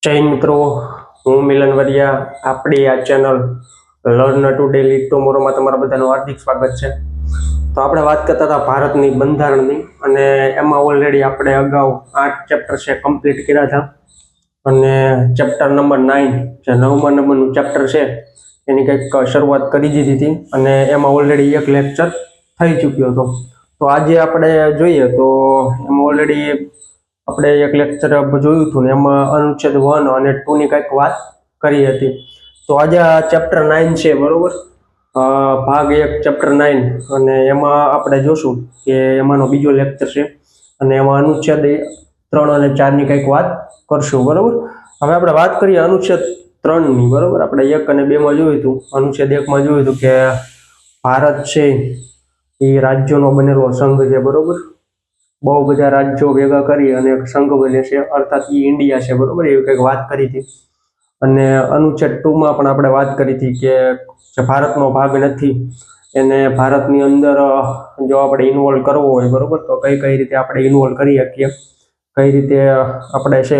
જય હિન્દ મિત્રો, હું મિલન વરિયા. આપણી આ ચેનલ લર્ન ટુડે લીડ ટુમોરોમાં તમારા બધાનું હાર્દિક સ્વાગત છે. તો આપણે વાત કરતા હતા ભારતની બંધારણની, અને એમાં ઓલરેડી આપણે અગાઉ 8 ચેપ્ટર છે કમ્પ્લીટ કર્યા હતા. અને ચેપ્ટર નંબર 9 જે 9મા નંબરનું ચેપ્ટર છે એની કંઈક શરૂઆત કરી દીધી હતી, અને એમાં ઓલરેડી એક લેક્ચર થઈ ચૂક્યો હતો. તો આજે આપણે જોઈએ તો એમાં ઓલરેડી આપણે એક લેક્ચર જોયું હતું ને એમાં અનુચ્છેદ 1 અને 2 ની કંઈક વાત કરી હતી. તો આજે આ ચેપ્ટર 9 છે, બરોબર, ભાગ 1 ચેપ્ટર 9, અને એમાં આપણે જોશું કે એમાંનો બીજો લેક્ચર છે, અને એમાં અનુચ્છેદ 3 અને 4 ની કંઈક વાત કરશું, બરોબર. હવે આપણે વાત કરીએ અનુચ્છેદ 3 ની, બરોબર. આપણે 1 અને 2 માં જોયું હતું. અનુચ્છેદ 1 માં જોયું હતું કે ભારત છે એ રાજ્યોનો બનેલો સંઘ છે, બરોબર. બહુ બધા રાજ્યો ભેગા કરી અને એક સંઘ બને છે, અર્થાત એ ઇન્ડિયા છે, બરોબર. એવી કંઈક વાત કરી હતી. અને અનુચ્છેદ 2 માં પણ આપણે વાત કરી હતી કે જે ભારતનો ભાગ નથી એને ભારતની અંદર જો આપણે ઇન્વોલ્વ કરવો હોય, બરોબર, તો કઈ કઈ રીતે આપણે ઇન્વોલ્વ કરી શકીએ, કઈ રીતે આપણે છે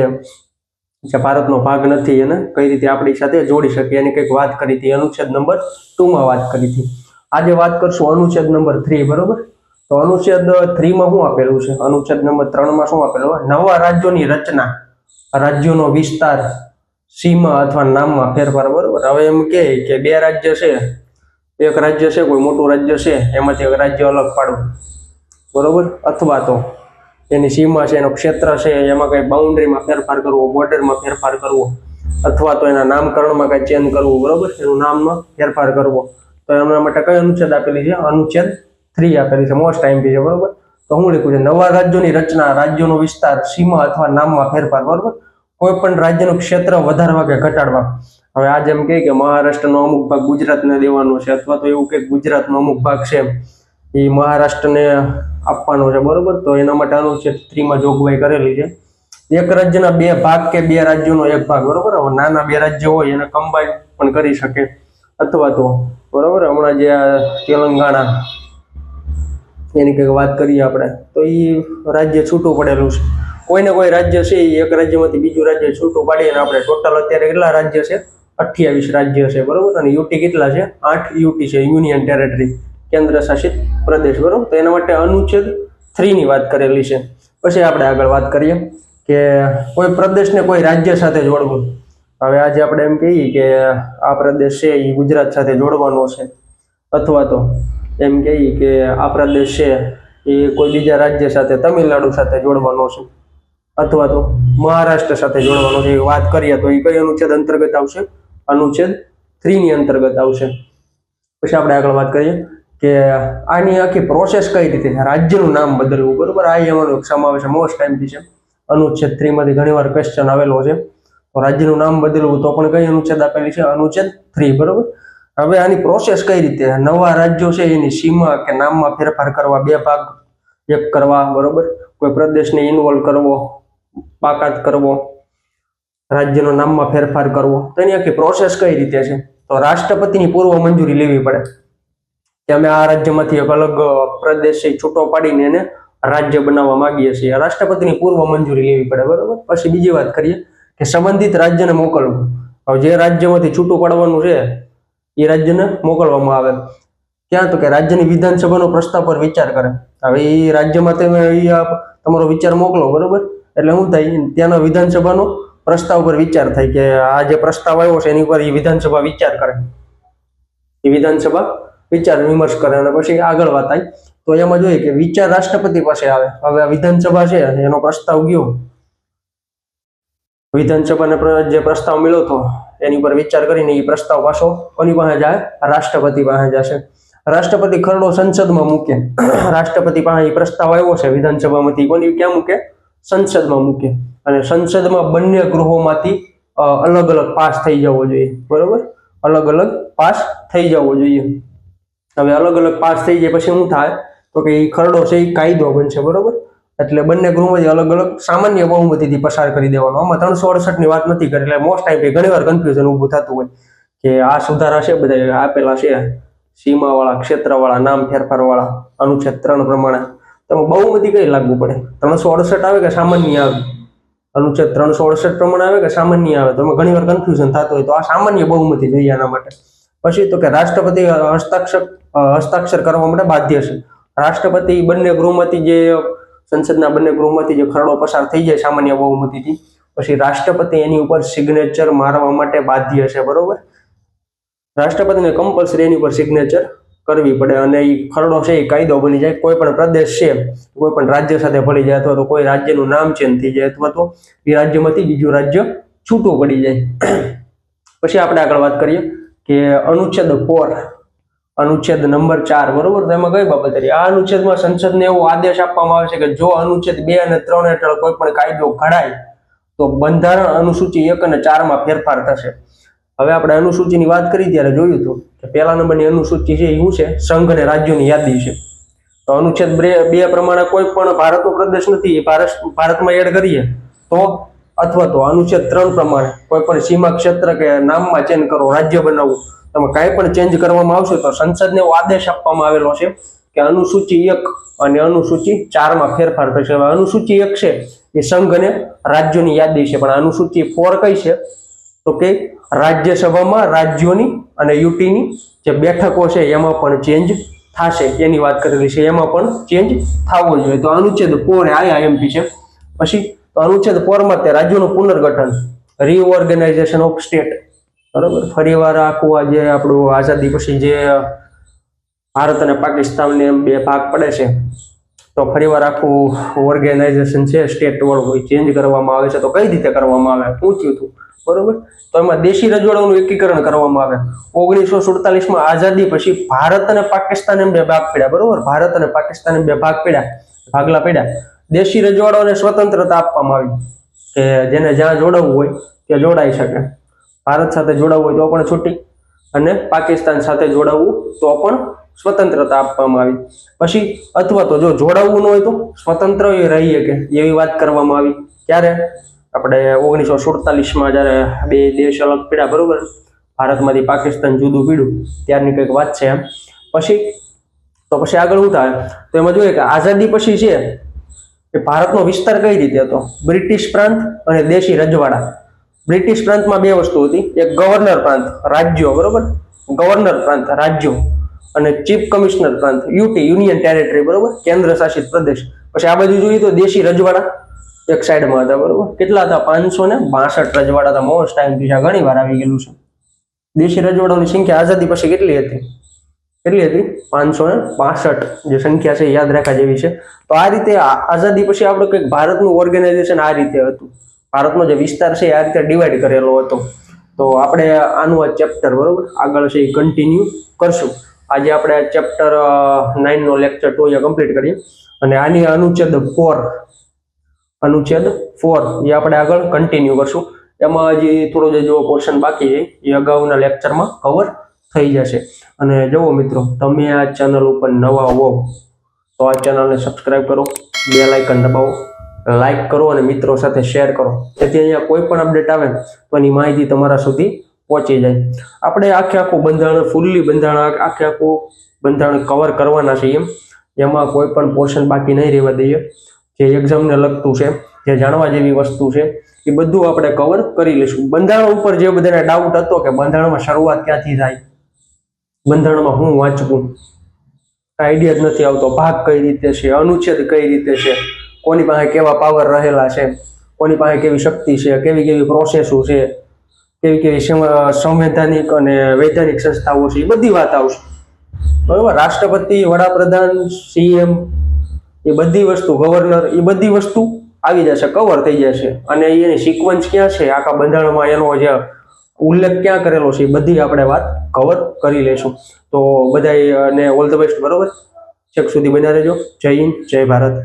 જે ભારતનો ભાગ નથી એને કઈ રીતે આપણી સાથે જોડી શકીએ, એની કંઈક વાત કરી હતી. અનુચ્છેદ નંબર 2 માં વાત કરી હતી. આજે વાત કરશું અનુચ્છેદ નંબર 3, બરોબર. તો અનુચ્છેદ 3 માં શું આપેલું છે? અનુચ્છેદ નંબર 3 માં શું આપેલું? નવા રાજ્યોની રચના, રાજ્યોનો વિસ્તાર, સીમા અથવા નામમાં ફેરફાર, બરોબર. હવે એમ કે 2 રાજ્ય છે, એક રાજ્ય છે, કોઈ મોટું રાજ્ય છે, એમાંથી એક રાજ્ય અલગ પાડવું, બરોબર, અથવા તો એની સીમા છે, એનો ક્ષેત્ર છે, એમાં કઈ બાઉન્ડ્રીમાં ફેરફાર કરવો, બોર્ડરમાં ફેરફાર કરવો, અથવા તો એના નામકરણમાં કઈ ચેન્જ કરવું, બરોબર, એનું નામમાં ફેરફાર કરવો. તો એના માટે કઈ અનુચ્છેદ આપેલી છે? અનુચ્છેદ 3 આપેલી છે. મોસ્ટ આઈમ્પી છે, બરોબર. તો હું લખ્યું છે નવા રાજ્યોની રચના, રાજ્યોનો વિસ્તાર, સીમા અથવા નામમાં ફેરફાર, બરોબર. કોઈ પણ રાજ્યનું ક્ષેત્ર વધારવા કે ઘટાડવા. હવે આ જેમ કે મહારાષ્ટ્રનો અમુક ભાગ ગુજરાતને દેવાનો છે, અથવા તો એવું કે ગુજરાતનો અમુક ભાગ છે એ મહારાષ્ટ્રને આપવાનો છે, બરોબર. તો એના માટે અનુચ્છેદ 3 માં જોગવાઈ કરેલી છે. એક રાજ્યના 2 ભાગ કે 2 રાજ્યોનો એક ભાગ, બરોબર. હવે નાના 2 રાજ્યો હોય એને કમ્બાઈન પણ કરી શકે, અથવા તો, બરોબર, હમણાં જે તેલંગાણા એની કંઈક વાત કરીએ આપણે, તો એ રાજ્ય છૂટું પડેલું છે. કોઈને કોઈ રાજ્ય છે એ એક રાજ્યમાંથી બીજું રાજ્ય છૂટું પાડીએ, અને આપણે ટોટલ અત્યારે કેટલા રાજ્ય છે? 28 રાજ્ય છે, બરોબર. અને યુટી કેટલા છે? 8 યુટી છે, યુનિયન ટેરેટરી, કેન્દ્ર શાસિત પ્રદેશ, બરોબર. તો એના માટે અનુચ્છેદ 3 ની વાત કરેલી છે. પછી આપણે આગળ વાત કરીએ કે કોઈ પ્રદેશને કોઈ રાજ્ય સાથે જોડવું. હવે આજે આપણે એમ કહીએ કે આ પ્રદેશ છે એ ગુજરાત સાથે જોડવાનો છે, અથવા તો એમ કહીએ કે આ પ્રદેશ છે એ કોઈ બીજા રાજ્ય સાથે, તમિલનાડુ સાથે જોડવાનો છે, અથવા તો મહારાષ્ટ્ર સાથે જોડવાનો છે, એ વાત કરીએ તો એ કઈ અનુચ્છેદ અંતર્ગત આવશે? અનુચ્છેદ 3 ની અંતર્ગત આવશે. પછી આપણે આગળ વાત કરીએ કે આની આખી પ્રોસેસ કઈ રીતે છે? રાજ્યનું નામ બદલવું, બરોબર. આ એનો સમાવેશ મોસ્ટ ટાઈમથી છે. અનુચ્છેદ 3 માંથી ઘણીવાર ક્વેશ્ચન આવેલો છે. તો રાજ્યનું નામ બદલવું તો પણ કઈ અનુચ્છેદ આપેલી છે? અનુચ્છેદ 3, બરોબર. હવે આની પ્રોસેસ કઈ રીતે? નવા રાજ્યો છે એની સીમા કે નામમાં ફેરફાર કરવા, 2 ભાગ એક કરવા, બરોબર. કોઈ પ્રદેશને ઇન્વોલ્વ કરવો, બાકાત કરવો, રાજ્યના નામમાં ફેરફાર કરવો. તો એની આખી પ્રોસેસ કઈ રીતે છે? તો રાષ્ટ્રપતિની પૂર્વ મંજૂરી લેવી પડે કે અમે આ રાજ્યમાંથી એક અલગ પ્રદેશ છૂટો પાડીને એને રાજ્ય બનાવવા માંગીએ છીએ. રાષ્ટ્રપતિની પૂર્વ મંજૂરી લેવી પડે, બરોબર. પછી બીજી વાત કરીએ કે સંબંધિત રાજ્યને મોકલવું. હવે જે રાજ્યમાંથી છૂટું પાડવાનું છે એ રાજ્યને મોકલવામાં આવે. ક્યાં? તો કે રાજ્યની વિધાનસભાનો પ્રસ્તાવ પર વિચાર કરે. હવે એ રાજ્યમાં તમે તમારો વિચાર મોકલો, બરોબર. એટલે શું થાય? ત્યાંના વિધાનસભાનો પ્રસ્તાવ પર વિચાર થાય કે આ જે પ્રસ્તાવ આવ્યો છે એની પર એ વિધાનસભા વિચાર કરે, એ વિધાનસભા વિચાર વિમર્શ કરે, અને પછી આગળ વાત આવી. તો એમાં જોઈએ કે વિચાર રાષ્ટ્રપતિ પાસે આવે. હવે આ વિધાનસભા છે એનો પ્રસ્તાવ ગયો, વિધાનસભાને જે પ્રસ્તાવ મળ્યો હતો એની પર વિચાર કરીને એ પ્રસ્તાવ પાછો કોની પાસે જાય? રાષ્ટ્રપતિ પાસે જશે. રાષ્ટ્રપતિ ખરડો સંસદમાં મૂકે. રાષ્ટ્રપતિ પાસે એ પ્રસ્તાવ આવ્યો છે વિધાનસભામાંથી, કોની ક્યાં મૂકે? સંસદમાં મૂકે. અને સંસદમાં બંને ગૃહોમાંથી અલગ અલગ પાસ થઈ જવો જોઈએ, બરોબર. અલગ અલગ પાસ થઈ જવો જોઈએ. હવે અલગ અલગ પાસ થઈ જાય પછી શું થાય? તો કે એ ખરડો છે એ કાયદો બનશે, બરોબર. એટલે બંને ગૃહમાંથી અલગ અલગ સામાન્ય બહુમતીથી પસાર કરી દેવાનો. આમાં 368 ની વાત નથી કરી, એટલે મોસ્ટ ટાઈમ ઘણીવાર કન્ફ્યુઝન ઊભું થતું હોય કે આ સુધારા છે બધા આપેલા છે સીમાવાળા, ક્ષેત્રવાળા, નામ ફેરફારવાળા અનુચ્છેદ 3 પ્રમાણે, તો બહુમતી કઈ લાગવું પડે? 368 આવે કે સામાન્ય આવે? અનુચ્છેદ 368 પ્રમાણે આવે કે સામાન્ય આવે? તો એમાં ઘણી વાર કન્ફ્યુઝન થતું હોય, તો આ સામાન્ય બહુમતી જોઈએ આના માટે. પછી તો કે રાષ્ટ્રપતિ હસ્તાક્ષર કરવા માટે બાધ્ય છે. રાષ્ટ્રપતિ બંને ગૃહમાંથી જે સંસદના બંને ગૃહમાંથી જે ખરડો પસાર થઈ જાય સામાન્ય બહુમતીથી, પછી રાષ્ટ્રપતિ એની ઉપર સિગ્નેચર મારવા માટે બાધ્ય છે, બરોબર. રાષ્ટ્રપતિને કમ્પલસરી એની ઉપર સિગ્નેચર કરવી પડે અને એ ખરડો છે એ કાયદો બની જાય. કોઈ પણ પ્રદેશ છે કોઈ પણ રાજ્ય સાથે ભળી જાય, અથવા તો કોઈ રાજ્યનું નામ ચેન્જ થઈ જાય, અથવા તો એ રાજ્યમાંથી બીજું રાજ્ય છૂટું પડી જાય. પછી આપણે આગળ વાત કરીએ કે અનુચ્છેદ 4, અનુચ્છેદ નંબર 4, બરોબર. તો એમાં કઈ બાબત હતી? આ અનુચ્છેદમાં સંસદને એવો આદેશ આપવામાં આવે છે કે જો અનુચ્છેદ 2 અને 3 હેઠળ કોઈ પણ કાયદો ઘડાય તો બંધારણ અનુસૂચિ 1 અને 4 માં ફેરફાર થશે. હવે આપણે અનુસૂચિની વાત કરી ત્યારે જોયું હતું કે પહેલા નંબરની અનુસૂચિ છે એ શું છે? સંઘ અને રાજ્યોની યાદી છે. તો અનુચ્છેદ 2 પ્રમાણે કોઈ પણ ભારતનો પ્રદેશ નથી ભારતમાં એડ કરીએ તો, અથવા તો અનુચ્છેદ 3 પ્રમાણે કોઈ પણ સીમા ક્ષેત્ર કે નામમાં ચેન્જ કરો, રાજ્ય બનાવવું, તમે કાંઈ પણ ચેન્જ કરવામાં આવશે તો સંસદને એવો આદેશ આપવામાં આવેલો છે કે અનુસૂચિ 1 અને અનુસૂચિ 4 માં ફેરફાર થશે. હવે અનુસૂચિ 1 છે એ સંઘ અને રાજ્યોની યાદી છે, પણ અનુસૂચિ 4 કઈ છે? તો કે રાજ્યસભામાં રાજ્યોની અને યુટીની જે બેઠકો છે એમાં પણ ચેન્જ થશે, એની વાત કરેલી છે. એમાં પણ ચેન્જ થવો જોઈએ. તો અનુચ્છેદ 4 આ આઈએમપી છે. પછી તો અનુચ્છેદ 4 માં તે રાજ્યોનું પુનર્ગઠન, રીઓર્ગેનાઇઝેશન ઓફ સ્ટેટ, બરોબર. ફરીવાર આખું આ જે આપણું આઝાદી પછી જે ભારત અને પાકિસ્તાનને એમ બે ભાગ પડે છે, તો ફરીવાર આખું ઓર્ગેનાઇઝેશન છે સ્ટેટ વાળું ચેન્જ કરવામાં આવે છે. તો કઈ રીતે કરવામાં આવે? પૂછ્યું હતું, બરોબર. તો એમાં દેશી રજવાડાઓનું એકીકરણ કરવામાં આવે. 1947 માં આઝાદી પછી ભારત અને પાકિસ્તાન એમ બે ભાગ પડ્યા, બરોબર. ભારત અને પાકિસ્તાન એમ બે ભાગલા પડ્યા. દેશી રજવાડાઓને સ્વતંત્રતા આપવામાં આવી કે જેને જ્યાં જોડાવવું હોય ત્યાં જોડાઈ શકે. ભારત સાથે જોડાવવું હોય તો પણ છૂટી, અને પાકિસ્તાન સાથે જોડાવવું તો પણ સ્વતંત્રતા આપવામાં આવી. પછી અથવા તો જો જોડાવવું ન હોય તો સ્વતંત્ર રહી શકે એવી વાત કરવામાં આવી. ત્યારે આપણે 1947 માં જયારે બે દેશ અલગ પડ્યા, બરોબર, ભારતમાંથી પાકિસ્તાન જુદું પડ્યું ત્યારની કંઈક વાત છે એમ. પછી આગળ શું થાય? તો એમાં જોઈએ કે આઝાદી પછી છે એ ભારતનો વિસ્તાર કઈ રીતે હતો? બ્રિટિશ પ્રાંત અને દેશી રજવાડા. બ્રિટિશ પ્રાંતમાં બે વસ્તુ હતી, એક ગવર્નર પ્રાંત, રાજ્યો, બરોબર, ગવર્નર પ્રાંત, રાજ્યો, અને ચીફ કમિશનર પ્રાંત, યુટી, યુનિયન ટેરેટરી, બરોબર, કેન્દ્ર શાસિત પ્રદેશ. પછી આ બાજુ જોઈએ તો દેશી રજવાડા એક સાઈડમાં હતા, બરોબર. કેટલા હતા? 562 રજવાડા હતા. મોસ્ટ ટાઈમ પીછા ઘણી વાર આવી ગયેલું છે. દેશી રજવાડાઓની સંખ્યા આઝાદી પછી કેટલી હતી? 562 જે સંખ્યા છે યાદ રાખવા જેવી છે. તો આ રીતે આઝાદી પછી આપણે કંઈક ભારતનું ઓર્ગેનાઇઝેશન આ રીતે હતું. ભારતનો જે વિસ્તાર છે આ રીતે ડિવાઈડ કરેલો હતો. તો આપણે આનું આ ચેપ્ટર, બરોબર, આગળ છે એ કન્ટિન્યુ કરશું. આજે આપણે ચેપ્ટર 9 નો લેક્ચર 2 અહીંયા કમ્પ્લીટ કરીએ, અને આની અનુચ્છેદ 4 એ આપણે આગળ કન્ટિન્યુ કરશું. એમાં હજી થોડો જે જો પોર્શન બાકી છે એ અગાઉના લેક્ચરમાં કવર થઈ જશે. અને જુઓ મિત્રો, તમે આ ચેનલ ઉપર નવા હો તો આ ચેનલને સબસ્ક્રાઇબ કરો, બેલ આઇકન દબાવો, લાઈક કરો અને મિત્રો સાથે શેર કરો, જેથી અહીંયા કોઈ પણ અપડેટ આવે તો એની માહિતી તમારા સુધી પહોંચી જાય. આપણે આખું બંધારણ, ફૂલ્લી બંધારણ, આખું બંધારણ કવર કરવાના છીએ. એમાં કોઈ પણ પોર્શન બાકી નહીં રહેવા દઈએ. જે એક્ઝામને લગતું છે, જે જાણવા જેવી વસ્તુ છે એ બધું આપણે કવર કરી લઈશું. બંધારણ ઉપર જે બધાને ડાઉટ હતો કે બંધારણમાં શરૂઆત ક્યાંથી થાય, બંધારણમાં હું વાંચવું, આઈડિયા જ નથી આવતો, ભાગ કઈ રીતે છે, અનુચ્છેદ કઈ રીતે છે, કોની પાસે કેવા પાવર રહેલા છે, કોની પાસે કેવી શક્તિ છે, કેવી કેવી પ્રોસેસો છે, કેવી કેવી સંવૈધાનિક અને વૈધાનિક સંસ્થાઓ છે, એ બધી વાત આવશે, બરોબર. રાષ્ટ્રપતિ, વડાપ્રધાન, સીએમ, એ બધી વસ્તુ, ગવર્નર, એ બધી વસ્તુ આવી જશે, કવર થઈ જશે. અને એની સિક્વન્સ ક્યાં છે આખા બંધારણમાં, એનો જે ઉલ્લેખ ક્યાં કરેલો છે એ બધી આપણે વાત કવર કરી લઈશું. તો બધાને ઓલ ધ બેસ્ટ, બરોબર. છેક સુધી બન્યા રહેજો. જય હિન્દ, જય ભારત.